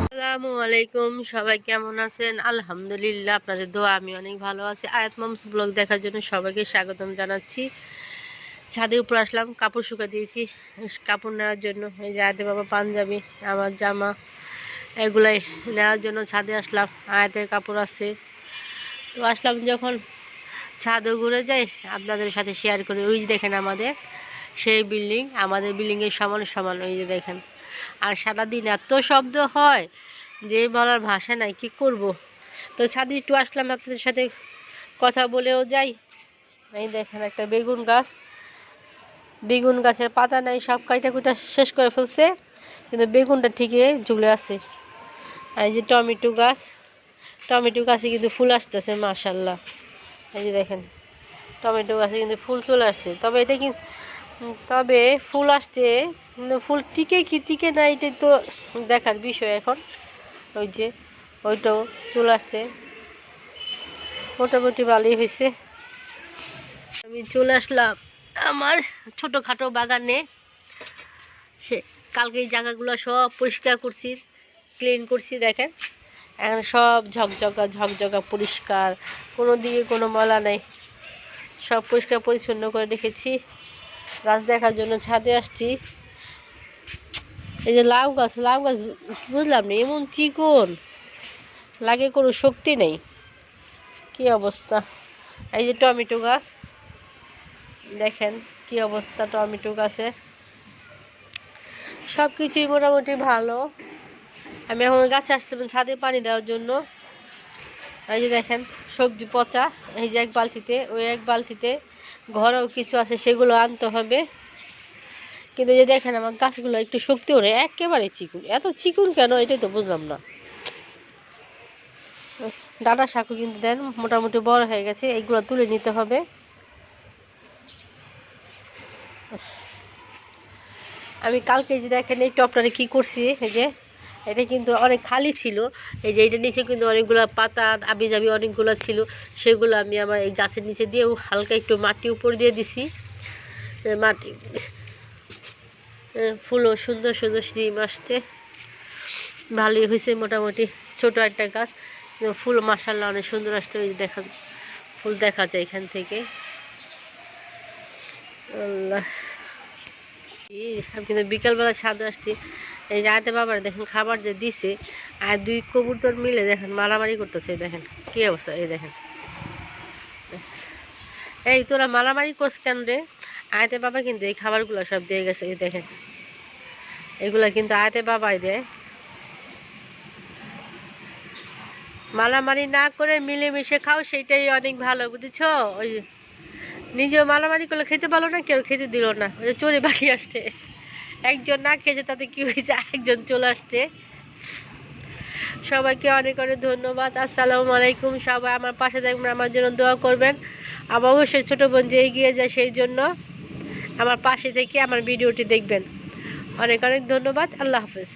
আসসালামু আলাইকুম, সবাই কেমন আছেন? আলহামদুলিল্লাহ, আপনাদের দোয়া আমি অনেক ভালো আছি। আয়াত মমস ব্লগ দেখার জন্য সবাইকে স্বাগতম জানাচ্ছি। ছাদে উপর আসলাম, কাপড় শুকা দিয়েছি কাপড় নেওয়ার জন্য। এই যে আয়াতের বাবা পাঞ্জাবি, আমার জামা, এগুলাই নেওয়ার জন্য ছাদে আসলাম। আয়াতের কাপড় আছে, তো আসলাম যখন ছাদে ঘুরে যাই, আপনাদের সাথে শেয়ার করি। ওই যে দেখেন আমাদের সেই বিল্ডিং, আমাদের বিল্ডিংয়ের সমান সমান, ওই যে দেখেন। আর সারাদিন এত শব্দ হয় যে বলার ভাষা নাই, কি করব। তো ছাদে একটু আসলাম আপনাদের সাথে কথা বলেও যাই। এই দেখেন একটা বেগুন গাছ, বেগুন গাছের পাতা নাই, সব কাইটা কুইটা শেষ করে ফেলছে, কিন্তু বেগুনটা ঠিকই ঝুলে আছে। আর এই যে টমেটো গাছ, টমেটো গাছে কিন্তু ফুল আসতেছে মাশাল্লাহ। এই যে দেখেন টমেটো গাছে কিন্তু ফুল চলে আসছে, তবে ফুল আসছে কিন্তু ফুল টিকে কি টিকে না এটাই তো দেখার বিষয় এখন। ওই যে ওইটাও চলে আসছে, মোটামুটি ভালোই হয়েছে। আমি চলে আসলাম আমার ছোটোখাটো বাগানে। সে কালকে এই জায়গাগুলো সব পরিষ্কার করছি, ক্লিন করছি। দেখেন এখন সব ঝকঝকা ঝকঝকা পরিষ্কার, কোনো দিকে কোনো ময়লা নেই, সব পরিষ্কার পরিচ্ছন্ন করে রেখেছি। গাছ দেখার জন্য ছাদে আসছি। এই যে লাউ গাছ, লাউ গাছ বুঝলাম না, এমন চিকন লাগে, কোনো শক্তি নেই, কি অবস্থা। এই যে টমেটো গাছ, দেখেন কি অবস্থা টমেটো গাছে। সব কিছুই মোটামুটি ভালো। আমি এখন গাছে আসছিলাম ছাদে পানি দেওয়ার জন্য। এই যে দেখেন সবজি পচা, এই যে এক বালতিতে, ওই এক বালতিতে ঘরেও কিছু আছে, সেগুলো আনতে হবে। কিন্তু যে দেখেন আমার গাছগুলো একটু শক্তি ওরে, একেবারে চিকুন। এত চিকুন কেন এটাই তো বুঝলাম না। ডাঁটা শাকও কিন্তু দেন মোটামুটি বড় হয়ে গেছে, এইগুলো তুলে নিতে হবে। আমি কালকে যে দেখেন এই টপটারে কি করছি, এই যে এটা কিন্তু অনেক খালি ছিল। এই যে এটার নিচে কিন্তু অনেকগুলো পাতা আবি যাবি অনেকগুলো ছিল, সেগুলো আমি আমার এই গাছের নিচে দিয়ে হালকা একটু মাটি উপর দিয়ে দিছি। মাটি ফুলও সুন্দর সুন্দর শিম আসছে, ভালোই হয়েছে মোটামুটি। ছোট একটা গাছ, ফুল মাশাআল্লাহ অনেক সুন্দর আসছে। ওই দেখেন ফুল দেখা যায় এখান থেকে। আল্লাহ, আমি কিন্তু বিকালবেলা ছাদে আসছি। এই রাতে বাবার দেখেন খাবার যে দিছে, আর দুই কবুতর মিলে দেখেন মারামারি করতেছে। দেখেন কি অবস্থা, এই দেখেন। এই তোরা মারামারি করছ কেন রে? আয়তে বাবা কিন্তু এই খাবারগুলো সব দিয়ে গেছে, এই দেখেন এগুলা কিন্তু আয়তে বাবাই দেয়। মারামারি না করে মিলেমিশে খাও, সেইটাই অনেক ভালো, বুঝেছো? ওই নিজেও মারামারি করলে খেতে পারলো না, কেউ খেতে দিল না, ওই চোরে বাকি আসছে। একজন না খেয়েছে তাতে কি হয়েছে, আরেকজন চলে আসছে। সবাইকে অনেক অনেক ধন্যবাদ। আসসালামু আলাইকুম। সবাই আমার পাশে থাকবেন, আমার জন্য দোয়া করবেন। আমার অবশ্যই ছোটো বোন যে এগিয়ে যায়, সেই জন্য আমার পাশে থেকে আমার ভিডিওটি দেখবেন। অনেক অনেক ধন্যবাদ। আল্লাহ হাফেজ।